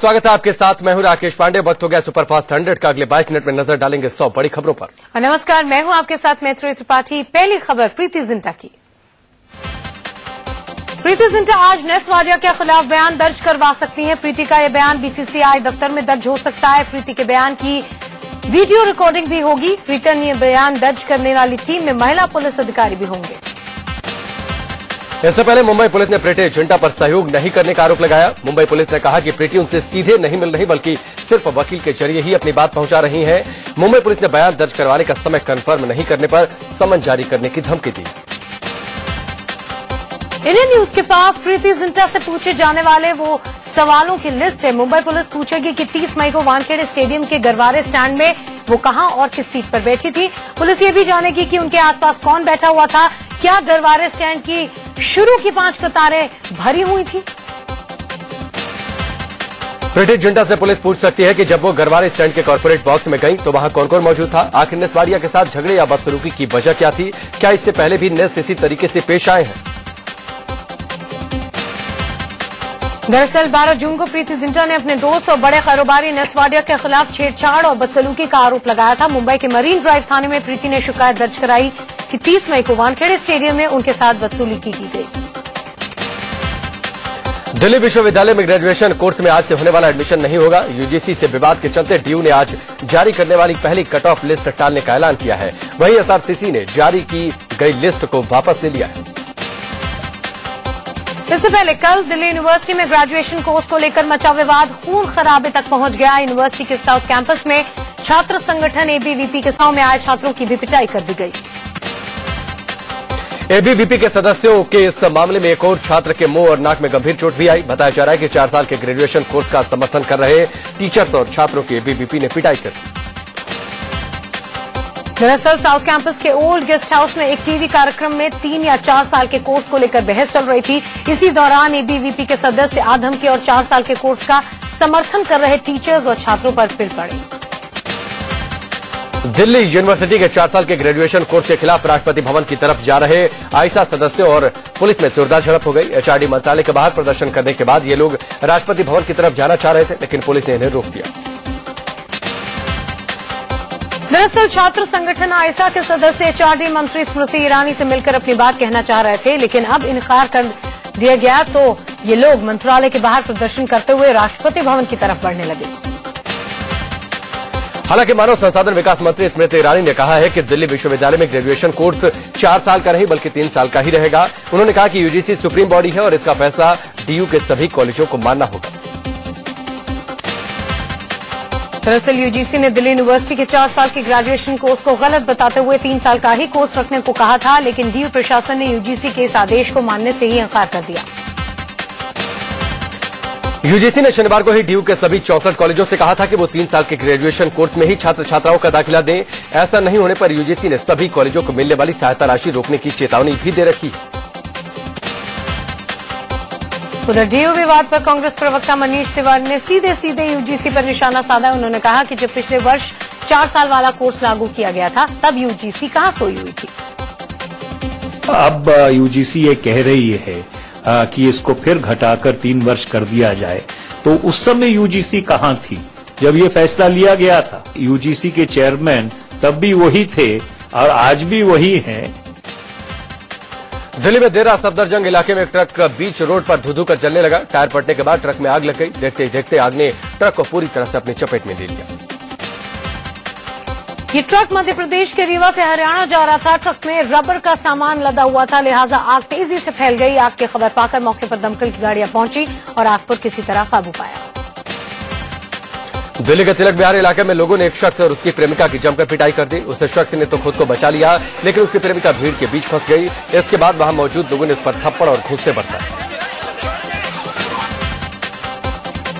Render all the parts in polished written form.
स्वागत है आपके साथ। मैं हूं राकेश पांडे। वक्त हो गया सुपरफास्ट 100 का। अगले 22 मिनट में नजर डालेंगे 100 बड़ी खबरों पर। नमस्कार, मैं हूं आपके साथ मैत्री त्रिपाठी। पहली खबर प्रीति जिंटा की। प्रीति जिंटा आज नेस वाडिया के खिलाफ बयान दर्ज करवा सकती हैं। प्रीति का यह बयान बीसीसीआई दफ्तर में दर्ज हो सकता है। प्रीति के बयान की वीडियो रिकॉर्डिंग भी होगी। रिटर्न ये बयान दर्ज करने वाली टीम में महिला पुलिस अधिकारी भी होंगे। इससे पहले मुंबई पुलिस ने प्रीति जिंटा पर सहयोग नहीं करने का आरोप लगाया। मुंबई पुलिस ने कहा कि प्रीति उनसे सीधे नहीं मिल रही बल्कि सिर्फ वकील के जरिए ही अपनी बात पहुंचा रही हैं। मुंबई पुलिस ने बयान दर्ज करवाने का समय कंफर्म नहीं करने पर समन जारी करने की धमकी दी। इंडियन न्यूज के पास प्रीति जिंटा से पूछे जाने वाले वो सवालों की लिस्ट है। मुंबई पुलिस पूछेगी कि 30 मई को वानखेड़े स्टेडियम के गरवारे स्टैंड में वो कहां और किस सीट पर बैठी थी। पुलिस ये भी जानेगी कि उनके आसपास कौन बैठा हुआ था। क्या गरवारे स्टैंड की शुरू की 5 कतारें भरी हुई थी। प्रीति जिंटा से पुलिस पूछ सकती है कि जब वो गरवारे स्टैंड के कॉर्पोरेट बॉक्स में गई तो वहां कौन कौन मौजूद था। आखिर नेस वाडिया के साथ झगड़े या बदसलूकी की वजह क्या थी। क्या इससे पहले भी नेस इसी तरीके से पेश आए हैं। दरअसल 12 जून को प्रीति जिंटा ने अपने दोस्त और बड़े कारोबारी नेस वाडिया के खिलाफ छेड़छाड़ और बदसलूकी का आरोप लगाया था। मुंबई के मरीन ड्राइव थाने में प्रीति ने शिकायत दर्ज कराई कि 30 मई को वानखेड़े स्टेडियम में उनके साथ बदसलूकी की गई। दिल्ली विश्वविद्यालय में ग्रेजुएशन कोर्स में आज से होने वाला एडमिशन नहीं होगा। यूजीसी से विवाद के चलते डीयू ने आज जारी करने वाली पहली कट ऑफ लिस्ट टालने का ऐलान किया है। वहीं एसआरसीसी ने जारी की गई लिस्ट को वापस ले लिया है। इससे पहले कल दिल्ली यूनिवर्सिटी में ग्रेजुएशन कोर्स को लेकर मचा विवाद खून खराबे तक पहुंच गया। यूनिवर्सिटी के साउथ कैंपस में छात्र संगठन एबीवीपी के साथ में आए छात्रों की भी पिटाई कर दी गई। एबीवीपी के सदस्यों के इस मामले में एक और छात्र के मुंह और नाक में गंभीर चोट भी आई। बताया जा रहा है कि 4 साल के ग्रेजुएशन कोर्स का समर्थन कर रहे टीचर्स और छात्रों की एबीवीपी ने पिटाई कर दी। दरअसल साउथ कैंपस के ओल्ड गेस्ट हाउस में एक टीवी कार्यक्रम में 3 या 4 साल के कोर्स को लेकर बहस चल रही थी। इसी दौरान एबीवीपी के सदस्य आधम के और 4 साल के कोर्स का समर्थन कर रहे टीचर्स और छात्रों पर फिर पड़े। दिल्ली यूनिवर्सिटी के 4 साल के ग्रेजुएशन कोर्स के खिलाफ राष्ट्रपति भवन की तरफ जा रहे आईसा सदस्यों और पुलिस में जोरदार झड़प हो गई। एचआरडी मंत्रालय के बाहर प्रदर्शन करने के बाद ये लोग राष्ट्रपति भवन की तरफ जाना चाह रहे थे, लेकिन पुलिस ने इन्हें रोक दिया। दरअसल छात्र संगठन आईसा के सदस्य एचआरडी मंत्री स्मृति ईरानी से मिलकर अपनी बात कहना चाह रहे थे, लेकिन अब इनकार कर दिया गया तो ये लोग मंत्रालय के बाहर प्रदर्शन करते हुए राष्ट्रपति भवन की तरफ बढ़ने लगे। हालांकि मानव संसाधन विकास मंत्री स्मृति ईरानी ने कहा है कि दिल्ली विश्वविद्यालय में ग्रेजुएशन कोर्स 4 साल का नहीं बल्कि 3 साल का ही रहेगा। उन्होंने कहा कि यूजीसी सुप्रीम बॉडी है और इसका फैसला डीयू के सभी कॉलेजों को मानना होगा। दरअसल यूजीसी ने दिल्ली यूनिवर्सिटी के 4 साल के ग्रेजुएशन कोर्स को गलत बताते हुए 3 साल का ही कोर्स रखने को कहा था, लेकिन डीयू प्रशासन ने यूजीसी के इस आदेश को मानने से ही इंकार कर दिया। यूजीसी ने शनिवार को ही डीयू के सभी 64 कॉलेजों से कहा था कि वो 3 साल के ग्रेजुएशन कोर्स में ही छात्र छात्राओं का दाखिला दें। ऐसा नहीं होने पर यूजीसी ने सभी कॉलेजों को मिलने वाली सहायता राशि रोकने की चेतावनी भी दे रखी है। उधर डीयू विवाद पर कांग्रेस प्रवक्ता मनीष तिवारी ने सीधे यूजीसी पर निशाना साधा। उन्होंने कहा कि जब पिछले वर्ष 4 साल वाला कोर्स लागू किया गया था तब यूजीसी कहां सोई हुई थी। अब यूजीसी ये कह रही है कि इसको फिर घटाकर 3 वर्ष कर दिया जाए, तो उस समय यूजीसी कहां थी जब ये फैसला लिया गया था। यूजीसी के चेयरमैन तब भी वही थे और आज भी वही हैं। दिल्ली में देर रात सफदरजंग इलाके में एक ट्रक बीच रोड पर धुधु कर जलने लगा। टायर फटने के बाद ट्रक में आग लग गई। देखते ही देखते आग ने ट्रक को पूरी तरह से अपनी चपेट में ले लिया। ये ट्रक मध्य प्रदेश के रीवा से हरियाणा जा रहा था। ट्रक में रबर का सामान लदा हुआ था, लिहाजा आग तेजी से फैल गई। आग की खबर पाकर मौके पर दमकल की गाड़ियां पहुंची और आग पर किसी तरह काबू पाया। दिल्ली के तिलक विहार इलाके में लोगों ने एक शख्स और उसकी प्रेमिका की जमकर पिटाई कर दी। उस शख्स ने तो खुद को बचा लिया, लेकिन उसकी प्रेमिका भीड़ के बीच फंस गई। इसके बाद वहां मौजूद लोगों ने उस पर थप्पड़ और घूंसे बरसाए।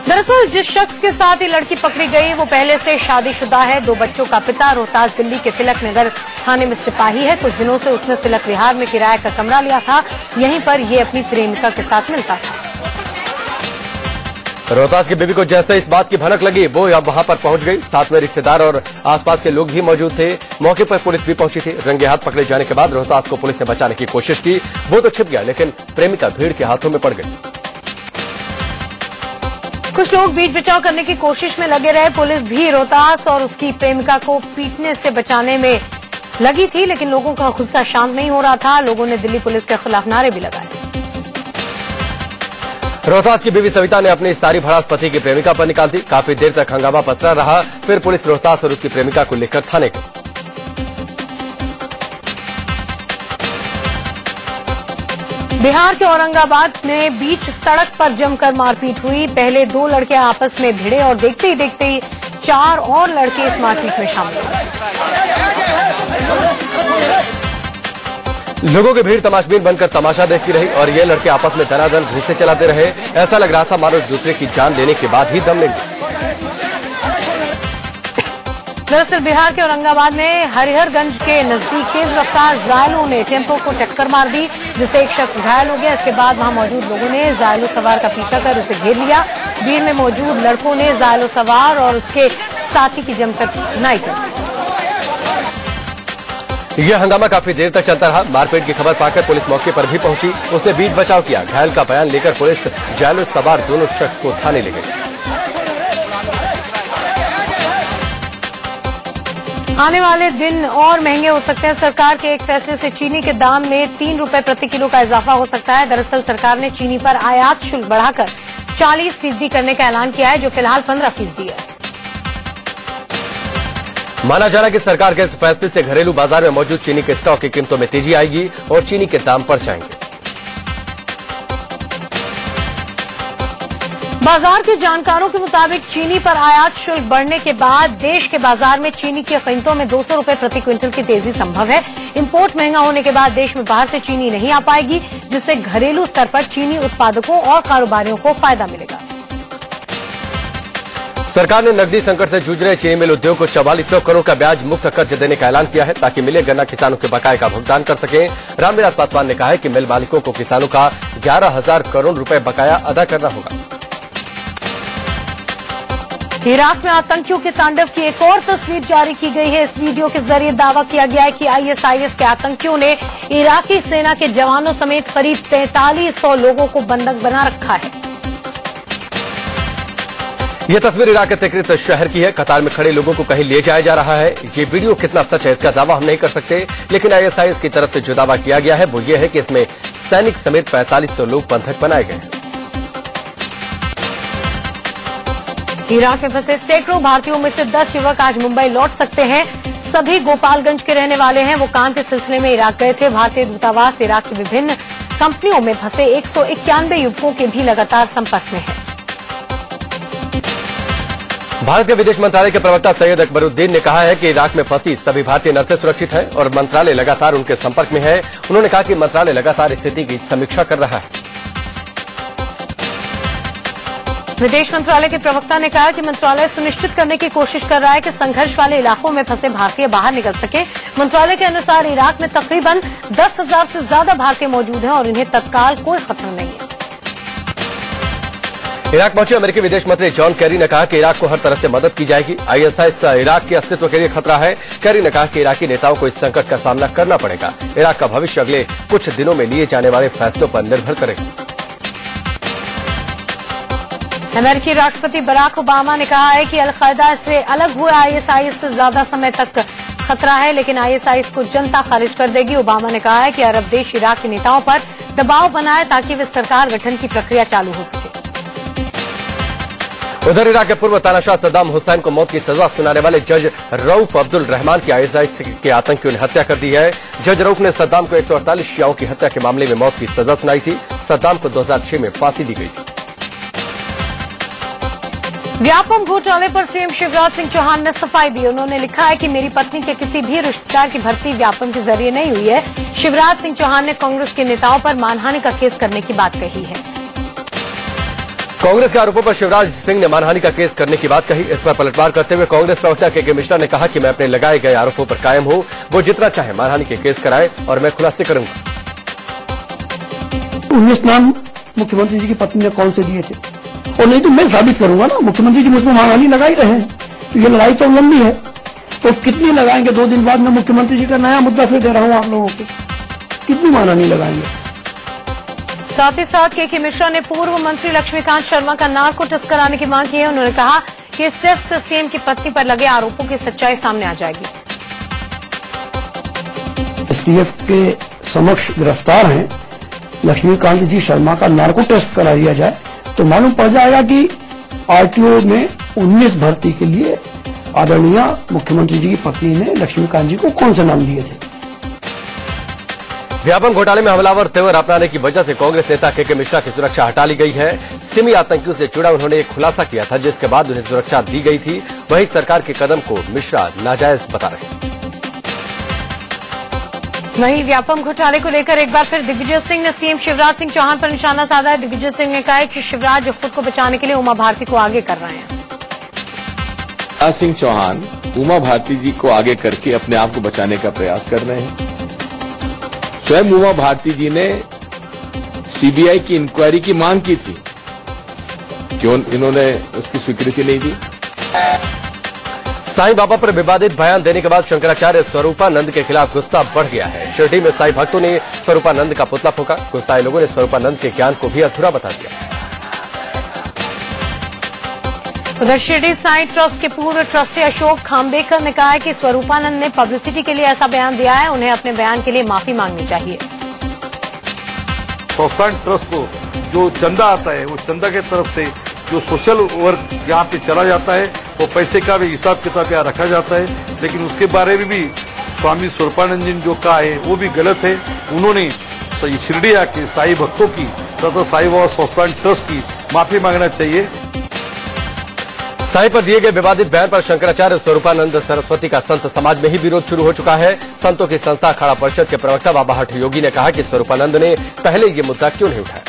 दरअसल जिस शख्स के साथ ये लड़की पकड़ी गई वो पहले से शादीशुदा है, 2 बच्चों का पिता। रोहतास दिल्ली के तिलक नगर थाने में सिपाही है। कुछ दिनों से उसने तिलक विहार में किराए का कमरा लिया था। यहीं पर ये अपनी प्रेमिका के साथ मिलता था। रोहतास की बीबी को जैसे इस बात की भनक लगी वो अब वहां पर पहुंच गई। साथ में रिश्तेदार और आसपास के लोग भी मौजूद थे। मौके पर पुलिस भी पहुंची थी। रंगे हाथ पकड़े जाने के बाद रोहतास को पुलिस ने बचाने की कोशिश की। वो तो छिप गया, लेकिन प्रेमिका भीड़ के हाथों में पड़ गई। कुछ लोग बीच बचाव करने की कोशिश में लगे रहे। पुलिस भी रोहतास और उसकी प्रेमिका को पीटने से बचाने में लगी थी, लेकिन लोगों का गुस्सा शांत नहीं हो रहा था। लोगों ने दिल्ली पुलिस के खिलाफ नारे भी लगाए। रोहतास की बीवी सविता ने अपनी सारी भड़ास पति की प्रेमिका पर निकाल दी। काफी देर तक हंगामा पसरा रहा। फिर पुलिस रोहतास और उसकी प्रेमिका को लेकर थाने गई। बिहार के औरंगाबाद में बीच सड़क पर जमकर मारपीट हुई। पहले 2 लड़के आपस में भिड़े और देखते ही 4 और लड़के इस मारपीट में शामिल हुए। लोगों की भीड़ तमाशबीन बनकर तमाशा देखती रही और ये लड़के आपस में धनाधन घूंसे चलाते रहे। ऐसा लग रहा था मानो दूसरे की जान लेने के बाद ही दम लेंगे। दरअसल बिहार के औरंगाबाद में हरिहरगंज के नजदीक तेज रफ्तार जायलों ने टेम्पो को टक्कर मार दी, जिससे एक शख्स घायल हो गया। इसके बाद वहां मौजूद लोगों ने जायलो सवार का पीछा कर उसे घेर लिया। भीड़ में मौजूद लड़कों ने जायलो सवार और उसके साथी की जमकर धुनाई कर दी। यह हंगामा काफी देर तक चलता रहा। मारपीट की खबर पाकर पुलिस मौके पर भी पहुंची। उसने बीच बचाव किया। घायल का बयान लेकर पुलिस जायलो सवार दोनों शख्स को थाने ले गई। आने वाले दिन और महंगे हो सकते हैं। सरकार के एक फैसले से चीनी के दाम में 3 रुपए प्रति किलो का इजाफा हो सकता है। दरअसल सरकार ने चीनी पर आयात शुल्क बढ़ाकर 40% करने का ऐलान किया है, जो फिलहाल 15% है। माना जा रहा है कि सरकार के इस फैसले से घरेलू बाजार में मौजूद चीनी के स्टॉक की कीमतों में तेजी आएगी और चीनी के दाम बढ़ जाएंगे। बाजार के जानकारों के मुताबिक चीनी पर आयात शुल्क बढ़ने के बाद देश के बाजार में चीनी की कीमतों में 200 रुपए प्रति क्विंटल की तेजी संभव है। इंपोर्ट महंगा होने के बाद देश में बाहर से चीनी नहीं आ पाएगी, जिससे घरेलू स्तर पर चीनी उत्पादकों और कारोबारियों को फायदा मिलेगा। सरकार ने नकदी संकट से जूझ रहे चीनी मिल उद्योग को 4400 करोड़ का ब्याज मुक्त कर्ज देने का ऐलान किया है, ताकि मिले गन्ना किसानों के बकाये का भुगतान कर सकें। रामविलास पासवान ने कहा है कि मिल मालिकों को किसानों का 11,000 करोड़ रुपए बकाया अदा करना होगा। इराक में आतंकियों के तांडव की एक और तस्वीर जारी की गई है। इस वीडियो के जरिए दावा किया गया है कि आईएसआईएस के आतंकियों ने इराकी सेना के जवानों समेत करीब 4300 लोगों को बंधक बना रखा है। यह तस्वीर इराक के तिक्रित शहर की है। कतार में खड़े लोगों को कहीं ले जाया जा रहा है। ये वीडियो कितना सच है इसका दावा हम नहीं कर सकते, लेकिन आईएसआईएस की तरफ से जो दावा किया गया है वो ये है कि इसमें सैनिक समेत 4500 लोग बंधक बनाए गए हैं। इराक में फंसे सैकड़ों भारतीयों में से 10 युवक आज मुंबई लौट सकते हैं। सभी गोपालगंज के रहने वाले हैं। वो काम के सिलसिले में इराक गए थे। भारतीय दूतावास इराक की विभिन्न कंपनियों में फंसे 191 युवकों के भी लगातार संपर्क में है। भारत के विदेश मंत्रालय के प्रवक्ता सैयद अकबरुद्दीन ने कहा है कि इराक में फंसी सभी भारतीय नर्सें सुरक्षित हैं और मंत्रालय लगातार उनके संपर्क में है। उन्होंने कहा कि मंत्रालय लगातार स्थिति की समीक्षा कर रहा है। विदेश मंत्रालय के प्रवक्ता ने कहा कि मंत्रालय सुनिश्चित करने की कोशिश कर रहा है कि संघर्ष वाले इलाकों में फंसे भारतीय बाहर निकल सके। मंत्रालय के अनुसार इराक में तकरीबन 10,000 से ज्यादा भारतीय मौजूद हैं और इन्हें तत्काल कोई खतरा नहीं है। इराक पहुंचे अमेरिकी विदेश मंत्री जॉन कैरी ने कहा कि इराक को हर तरह से मदद की जाएगी। आईएसआईएस इराक के अस्तित्व के लिए खतरा है। कैरी ने कहा कि इराकी नेताओं को इस संकट का सामना करना पड़ेगा। इराक का भविष्य अगले कुछ दिनों में लिए जाने वाले फैसलों पर निर्भर करेगा। अमेरिकी राष्ट्रपति बराक ओबामा ने कहा है कि अलकायदा से अलग हुए आईएसआईएस से ज्यादा समय तक खतरा है, लेकिन आईएसआईएस को जनता खारिज कर देगी। ओबामा ने कहा है कि अरब देश इराक के नेताओं पर दबाव बनाए ताकि वे सरकार गठन की प्रक्रिया चालू हो सके। उधर इराक के पूर्व तानाशाह सद्दाम हुसैन को मौत की सजा सुनाने वाले जज रऊफ अब्दुल रहमान की आईएसआईएस के आतंकियों ने हत्या कर दी है। जज रऊफ ने सद्दाम को 148 शियाओं की हत्या के मामले में मौत की सजा सुनाई थी। सद्दाम को 2006 में फांसी दी गई थी। व्यापम घोटाले पर सीएम शिवराज सिंह चौहान ने सफाई दी। उन्होंने लिखा है कि मेरी पत्नी के किसी भी रिश्तेदार की भर्ती व्यापम के जरिए नहीं हुई है। शिवराज सिंह चौहान ने कांग्रेस के नेताओं पर मानहानि का केस करने की बात कही है। कांग्रेस के आरोपों पर शिवराज सिंह ने मानहानि का केस करने की बात कही। इस पर पलटवार करते हुए कांग्रेस प्रवक्ता के मिश्रा ने कहा कि मैं अपने लगाए गए आरोपों पर कायम हूं। वो जितना चाहे मानहानि के केस कराए और मैं खुलासे करूंगा। 19 नाम मुख्यमंत्री जी की पत्नी ने कौन से दिए थे, और नहीं तो मैं साबित करूंगा ना। मुख्यमंत्री जी मुझमें मानहानि लगा ही रहे हैं, तो ये लड़ाई तो लंबी है। तो कितनी लगाएंगे? 2 दिन बाद मैं मुख्यमंत्री जी का नया मुद्दा फिर दे रहा हूं आप लोगों को। कितनी मानहानि लगाएंगे? साथ ही साथ के मिश्रा ने पूर्व मंत्री लक्ष्मीकांत शर्मा का नार्को टेस्ट कराने की मांग की है। उन्होंने कहा कि इस टेस्ट से सीएम की पत्नी पर लगे आरोपों की सच्चाई सामने आ जाएगी। एसटीएफ के समक्ष गिरफ्तार हैं लक्ष्मीकांत जी शर्मा का नार्को टेस्ट करा दिया जाए तो मालूम पड़ जाएगा कि आरटीओ में 19 भर्ती के लिए आदरणीय मुख्यमंत्री जी की पत्नी ने लक्ष्मीकांत जी को कौन से नाम दिए थे। व्यापम घोटाले में हमलावर तेवर अपनाने की वजह से कांग्रेस नेता के मिश्रा की सुरक्षा हटा ली गई है। सिमी आतंकियों से जुड़ा उन्होंने एक खुलासा किया था जिसके बाद उन्हें सुरक्षा दी गई थी। वहीं सरकार के कदम को मिश्रा नाजायज बता रहे हैं। वहीं व्यापम घोटाले को लेकर एक बार फिर दिग्विजय सिंह ने सीएम शिवराज सिंह चौहान पर निशाना साधा है। दिग्विजय सिंह ने कहा है कि शिवराज खुद को बचाने के लिए उमा भारती को आगे कर रहे हैं। शिवराज सिंह चौहान उमा भारती जी को आगे करके अपने आप को बचाने का प्रयास कर रहे हैं। स्वयं उमा भारती जी ने सीबीआई की इंक्वायरी की मांग की थी, क्यों इन्होंने उसकी स्वीकृति नहीं दी। साईं बाबा पर विवादित बयान देने के बाद शंकराचार्य स्वरूपानंद के खिलाफ गुस्सा बढ़ गया है। शिरडी में साईं भक्तों ने स्वरूपानंद का पुतला फूंका। गुस्साए लोगों ने स्वरूपानंद के ज्ञान को भी अधूरा बता दिया। उधर शिरडी साईं ट्रस्ट के पूर्व ट्रस्टी अशोक खाम्बेकर ने कहा है कि स्वरूपानंद ने पब्लिसिटी के लिए ऐसा बयान दिया है, उन्हें अपने बयान के लिए माफी मांगनी चाहिए। संस्थान ट्रस्ट को जो चंदा आता है वो चंदा के तरफ से जो सोशल वर्क यहाँ पे चला जाता है वो पैसे का भी हिसाब किताब यहाँ रखा जाता है, लेकिन उसके बारे में भी स्वामी स्वरूपानंद जी ने जो कहा है वो भी गलत है। उन्होंने शिरडी आके साईं भक्तों की तथा साईं बाबा संस्थान ट्रस्ट की माफी मांगना चाहिए। साईं पर दिए गए विवादित बयान पर शंकराचार्य स्वरूपानंद सरस्वती का संत समाज में ही विरोध शुरू हो चुका है। संतों की संस्था अखाड़ा परिषद के प्रवक्ता बाबा हठ योगी ने कहा कि स्वरूपानंद ने पहले ये मुद्दा क्यों नहीं उठाया।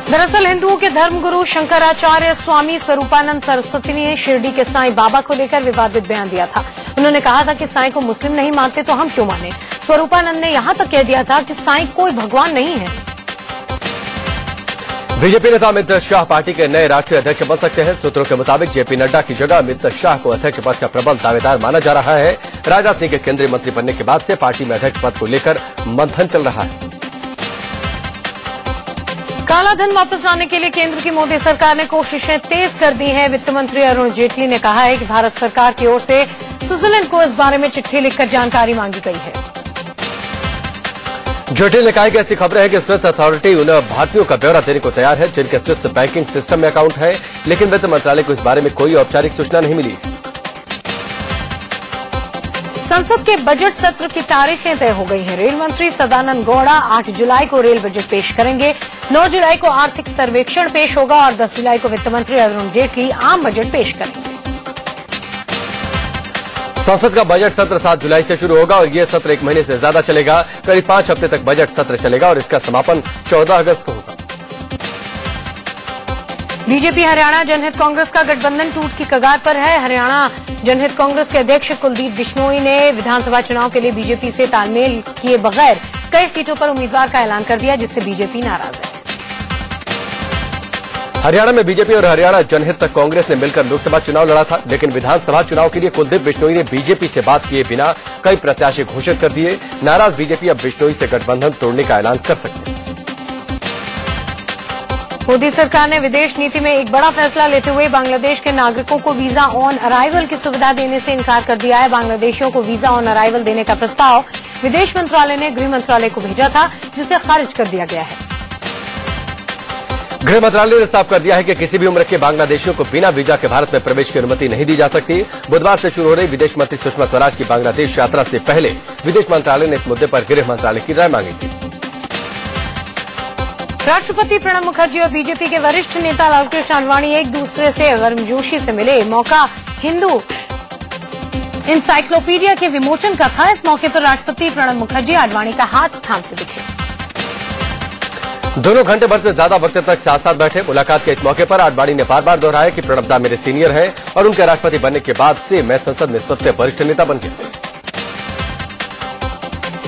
दरअसल हिंदुओं के धर्मगुरु शंकराचार्य स्वामी स्वरूपानंद सरस्वती ने शिरडी के साईं बाबा को लेकर विवादित बयान दिया था। उन्होंने कहा था कि साईं को मुस्लिम नहीं मानते तो हम क्यों माने। स्वरूपानंद ने यहां तक कह दिया था कि साईं कोई भगवान नहीं है। बीजेपी नेता अमित शाह पार्टी के नए राष्ट्रीय अध्यक्ष बन सकते हैं। सूत्रों के मुताबिक जेपी नड्डा की जगह अमित शाह को अध्यक्ष पद का प्रबल दावेदार माना जा रहा है। राजनाथ सिंह के केंद्रीय मंत्री बनने के बाद से पार्टी में अध्यक्ष पद को लेकर मंथन चल रहा है। काला धन वापस लाने के लिए केंद्र की मोदी सरकार ने कोशिशें तेज कर दी हैं। वित्त मंत्री अरुण जेटली ने कहा है कि भारत सरकार की ओर से स्विट्जरलैंड को इस बारे में चिट्ठी लिखकर जानकारी मांगी गई है। जेटली ने कहा कि ऐसी खबरें हैं कि स्विस अथॉरिटी उन भारतीयों का ब्यौरा देने को तैयार है जिनके स्विस बैंकिंग सिस्टम में अकाउंट है, लेकिन वित्त मंत्रालय को इस बारे में कोई औपचारिक सूचना नहीं मिली। संसद के बजट सत्र की तारीखें तय हो गई हैं। रेल मंत्री सदानंद गौड़ा 8 जुलाई को रेल बजट पेश करेंगे, 9 जुलाई को आर्थिक सर्वेक्षण पेश होगा और 10 जुलाई को वित्त मंत्री अरुण जेटली आम बजट पेश करेंगे। संसद का बजट सत्र 7 जुलाई से शुरू होगा और यह सत्र 1 महीने से ज्यादा चलेगा। करीब 5 हफ्ते तक बजट सत्र चलेगा और इसका समापन 14 अगस्त को होगा। बीजेपी हरियाणा जनहित कांग्रेस का गठबंधन टूट की कगार पर है। हरियाणा जनहित कांग्रेस के अध्यक्ष कुलदीप बिश्नोई ने विधानसभा चुनाव के लिए बीजेपी से तालमेल किए बगैर कई सीटों पर उम्मीदवार का ऐलान कर दिया, जिससे बीजेपी नाराज है। हरियाणा में बीजेपी और हरियाणा जनहित कांग्रेस ने मिलकर लोकसभा चुनाव लड़ा था, लेकिन विधानसभा चुनाव के लिए कुलदीप बिश्नोई ने बीजेपी से बात किए बिना कई प्रत्याशी घोषित कर दिए। नाराज बीजेपी अब बिश्नोई से गठबंधन तोड़ने का ऐलान कर सकते हैं। मोदी सरकार ने विदेश नीति में एक बड़ा फैसला लेते हुए बांग्लादेश के नागरिकों को वीजा ऑन अराइवल की सुविधा देने से इनकार कर दिया है। बांग्लादेशियों को वीजा ऑन अराइवल देने का प्रस्ताव विदेश मंत्रालय ने गृह मंत्रालय को भेजा था, जिसे खारिज कर दिया गया है। गृह मंत्रालय ने साफ कर दिया है कि किसी भी उम्र के बांग्लादेशियों को बिना वीजा के भारत में प्रवेश की अनुमति नहीं दी जा सकती। बुधवार से शुरू हो रही विदेश मंत्री सुषमा स्वराज की बांग्लादेश यात्रा से पहले विदेश मंत्रालय ने इस मुद्दे पर गृह मंत्रालय की राय मांगी थी। राष्ट्रपति प्रणब मुखर्जी और बीजेपी के वरिष्ठ नेता लालकृष्ण आडवाणी एक दूसरे से गर्मजोशी से मिले। मौका हिंदू इंसाइक्लोपीडिया के विमोचन का था। इस मौके पर राष्ट्रपति प्रणब मुखर्जी आडवाणी का हाथ थामते दिखे। दोनों घंटे भर से ज्यादा वक्त तक साथ साथ बैठे। मुलाकात के इस मौके पर आडवाणी ने बार बार दोहराया कि प्रणब दा मेरे सीनियर हैं और उनके राष्ट्रपति बनने के बाद से मैं संसद में सबसे वरिष्ठ नेता बन गया।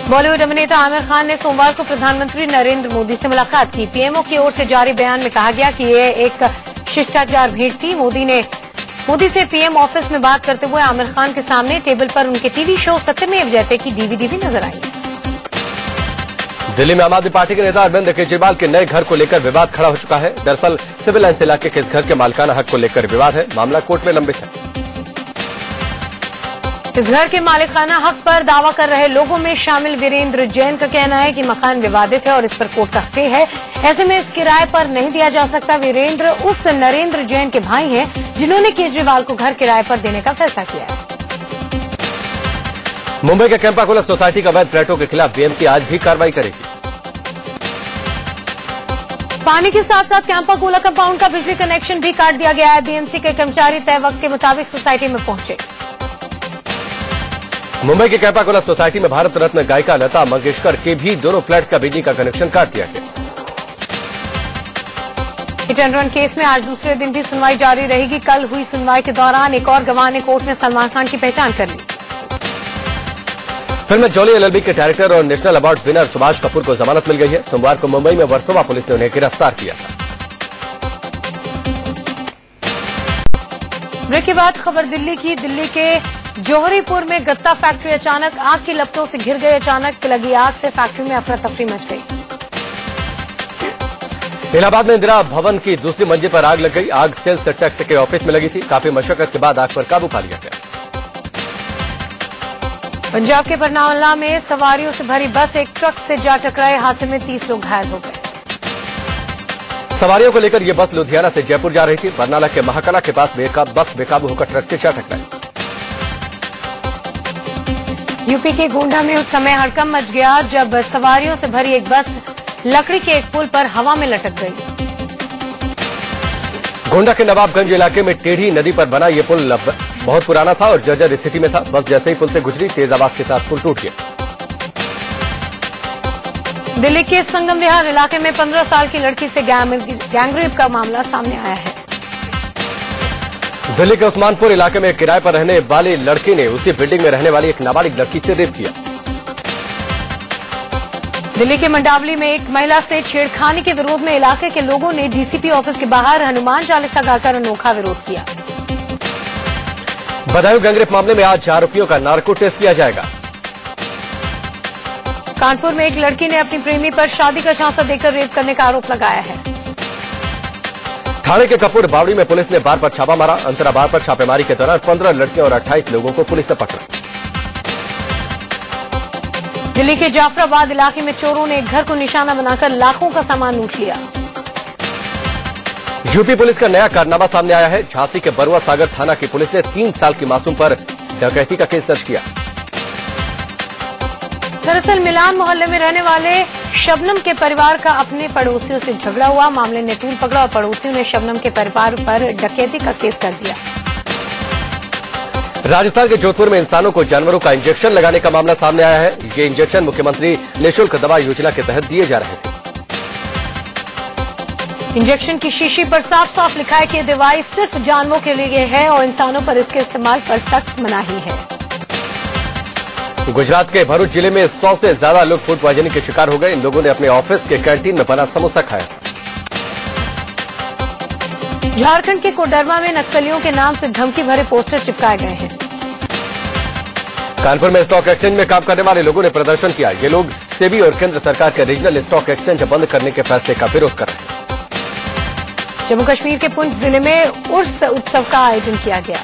बॉलीवुड अभिनेता आमिर खान ने सोमवार को प्रधानमंत्री नरेंद्र मोदी से मुलाकात की। पीएमओ की ओर से जारी बयान में कहा गया कि यह एक शिष्टाचार भेंट थी। मोदी से पीएम ऑफिस में बात करते हुए आमिर खान के सामने टेबल पर उनके टीवी शो सत्यमेव जयते की डीवीडी भी नजर आई। दिल्ली में आम आदमी पार्टी के नेता अरविंद केजरीवाल के नए घर को लेकर विवाद खड़ा हो चुका है। दरअसल सिविल लाइन्स इलाके के इस घर के मालिकाना हक को लेकर विवाद है। मामला कोर्ट में लंबित है। इस घर के मालिकाना हक पर दावा कर रहे लोगों में शामिल वीरेंद्र जैन का कहना है कि मकान विवादित है और इस पर कोर्ट का स्टे है। ऐसे में इस किराए पर नहीं दिया जा सकता। वीरेंद्र उस नरेंद्र जैन के भाई हैं जिन्होंने केजरीवाल को घर किराए पर देने का फैसला किया है। मुंबई के कैंपा कोला सोसाइटी का अवैध फ्लैटों के खिलाफ बीएमसी आज भी कार्रवाई करेगी। पानी के साथ साथ कैंपा कोला कंपाउंड का बिजली कनेक्शन भी काट दिया गया है। बीएमसी के कर्मचारी तय वक्त के मुताबिक सोसाइटी में पहुंचे। मुंबई के कैंपा कोला सोसाइटी में भारत रत्न गायिका लता मंगेशकर के भी दोनों फ्लैट्स का बिजली का कनेक्शन काट दिया गया। हिट एंड रन केस में आज दूसरे दिन भी सुनवाई जारी रहेगी। कल हुई सुनवाई के दौरान एक और गवाह ने कोर्ट में सलमान खान की पहचान कर ली। फिल्म जॉली एलएलबी के डायरेक्टर और national award winner Subhash Kapoor को जमानत मिल गई है। सोमवार को मुंबई में वर्सोवा पुलिस ने उन्हें गिरफ्तार किया था। ब्रेक के बाद खबर दिल्ली की। दिल्ली के जौहरीपुर में गत्ता फैक्ट्री अचानक आग की लपटों से घिर गई। अचानक लगी आग से फैक्ट्री में अफरा तफरी मच गई। इलाहाबाद में इंदिरा भवन की दूसरी मंजिल पर आग लग गई। आग सेल्स टैक्स के ऑफिस में लगी थी। काफी मशक्कत के बाद आग पर काबू पा लिया गया। पंजाब के बरनाला में सवारियों से भरी बस एक ट्रक से जा टकराए। हादसे में 30 लोग घायल हो गए। सवारियों को लेकर यह बस लुधियाना से जयपुर जा रही थी। बरनाला के महाकला के पास बस बेकाबू होकर ट्रक से जा टकराई। यूपी के गोंडा में उस समय हड़कंप मच गया जब सवारियों से भरी एक बस लकड़ी के एक पुल पर हवा में लटक गई। गोंडा के नवाबगंज इलाके में टेढ़ी नदी पर बना यह पुल बहुत पुराना था और जर्जर स्थिति में था। बस जैसे ही पुल से गुजरी तेज आवाज के साथ पुल टूट गया। दिल्ली के संगम विहार इलाके में 15 साल की लड़की से गैंगरेप का मामला सामने आया है। दिल्ली के उस्मानपुर इलाके में किराए पर रहने वाले लड़के ने उसी बिल्डिंग में रहने वाली एक नाबालिग लड़की से रेप किया। दिल्ली के मंडावली में एक महिला से छेड़खानी के विरोध में इलाके के लोगों ने डीसीपी ऑफिस के बाहर हनुमान चालीसा गाकर अनोखा विरोध किया। बदायूं गैंगरेप मामले में आज आरोपियों का नार्को टेस्ट किया जाएगा। कानपुर में एक लड़की ने अपनी प्रेमी पर शादी का झांसा देकर रेप करने का आरोप लगाया है। ठाणे के कपूर बावड़ी में पुलिस ने बार पर छापा मारा। अंतरा बार पर छापेमारी के दौरान 15 लड़कियों और 28 लोगों को पुलिस ने पकड़ा। दिल्ली के जाफराबाद इलाके में चोरों ने एक घर को निशाना बनाकर लाखों का सामान लूट लिया। यूपी पुलिस का नया कारनामा सामने आया है। झांसी के बरुआ सागर थाना की पुलिस ने 3 साल की मासूम पर डकैती का केस दर्ज किया। दरअसल मिलान मोहल्ले में रहने वाले शबनम के परिवार का अपने पड़ोसियों से झगड़ा हुआ। मामले ने तूल पकड़ा और पड़ोसियों ने शबनम के परिवार पर डकैती का केस कर दिया। राजस्थान के जोधपुर में इंसानों को जानवरों का इंजेक्शन लगाने का मामला सामने आया है। ये इंजेक्शन मुख्यमंत्री निःशुल्क दवा योजना के तहत दिए जा रहे थे। इंजेक्शन की शीशी पर साफ साफ लिखा है कि ये दवाई सिर्फ जानवरों के लिए है और इंसानों पर इसके इस्तेमाल पर सख्त मनाही है। गुजरात के भरूच जिले में 100 से ज्यादा लोग फूड पॉइजनिंग के शिकार हो गए। इन लोगों ने अपने ऑफिस के कैंटीन में बना समोसा खाया। झारखंड के कोडरमा में नक्सलियों के नाम से धमकी भरे पोस्टर चिपकाए गए हैं। कानपुर में स्टॉक एक्सचेंज में काम करने वाले लोगों ने प्रदर्शन किया। ये लोग सेबी और केंद्र सरकार के रीजनल स्टॉक एक्सचेंज बंद करने के फैसले का विरोध कर रहे हैं। जम्मू कश्मीर के पुंछ जिले में उर्स उत्सव का आयोजन किया गया।